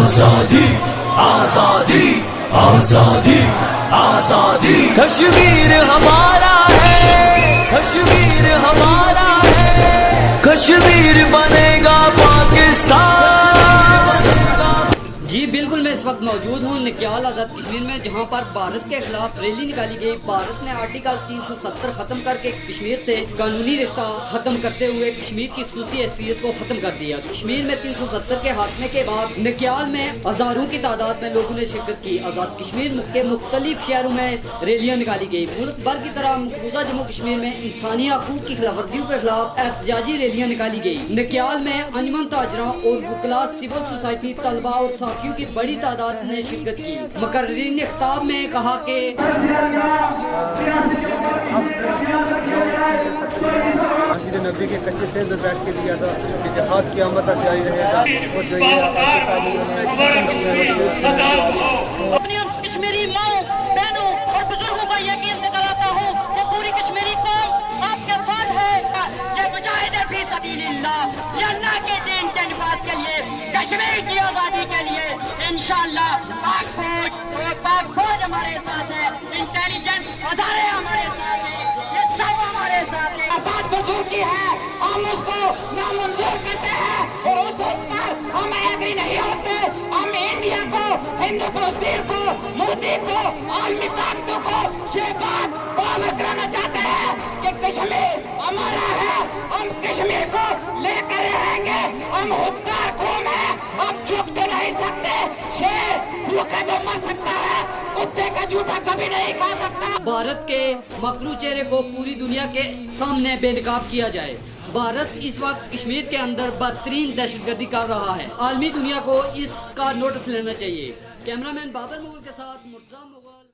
آزادی آزادی آزادی آزادی کشمیر ہمارا ہے، کشمیر ہمارا ہے، کشمیر بنے گا پاکستان۔ جی بالکل، میں اس وقت موجود ہوں نکیال آزاد کشمیر میں، جہاں پر بھارت کے خلاف ریلی نکالی گئی۔ بھارت نے آرٹیکل 370 ختم کر کے کشمیر سے قانونی رشتہ ختم کرتے ہوئے کشمیر کی خصوصی حیثیت کو ختم کر دیا۔ کشمیر میں 370 کے خاتمے کے بعد نکیال میں ہزاروں کی تعداد میں لوگوں نے شرکت کی۔ آزاد کشمیر کے مختلف شہروں میں ریلیاں نکالی گئی۔ ملک بھر کی طرح مقبوضہ جموں کشمیر میں انسانی حقوق کی خلاف ورزیوں کے خلاف احتجاجی ریلیاں نکالی گئی۔ نکیال میں انجمن تاجروں اور وکلاء، سول سوسائٹی، طلباء اور صحافیوں کی بڑی تعداد نے شرکت کی۔ مقررین نے خطاب میں کہا کہ مسجد نبی کے کچے سیل میں بیٹھ کے دیا تھا کہ جہاد کی آمد تک جاری رہے گا، اور جو یہ اپنی کشمیری ماؤں، بہنوں اور بزرگوں کا یقین دلاتا ہوں کہ پوری کشمیری قوم آپ کے ساتھ ہے۔ یہ مجاہد فی سبیل اللہ، یہ اللہ کے دین کے نفاذ کے لیے، کشمیر کی آزادی کے لیے انشاءاللہ پاک فوج ہمارے ساتھ ہے، انٹیلیجنس ادارے ہمارے ساتھ ہیں، یہ سب ہمارے ساتھ ہیں۔ آزاد بزرگ کی ہے، ہم اس کو نامنظور کرتے ہیں اور اس پر ہم ایگری نہیں ہوتے۔ ہم انڈیا کو، ہند بستیر کو، مودی کو، عالمی طاقتوں کو یہ بات باور کرانا چاہتے ہیں کہ کشمیر ہمارا ہے، ہم کشمیر کو لے کر رہیں گے۔ ہم خوددار قوم ہیں، ہم جھک تو نہیں سکتے۔ شیر بھوکا تو مر سکتا ہے، کتے کا جھوٹا کبھی نہیں کھا سکتا۔ بھارت کے مکرو چہرے کو پوری دنیا کے سامنے بے نقاب کیا جائے۔ بھارت اس وقت کشمیر کے اندر بدترین دہشت گردی کر رہا ہے۔ عالمی دنیا کو اس کا نوٹس لینا چاہیے۔ کیمرہ مین بابر مغل کے ساتھ مرتضیٰ مغل۔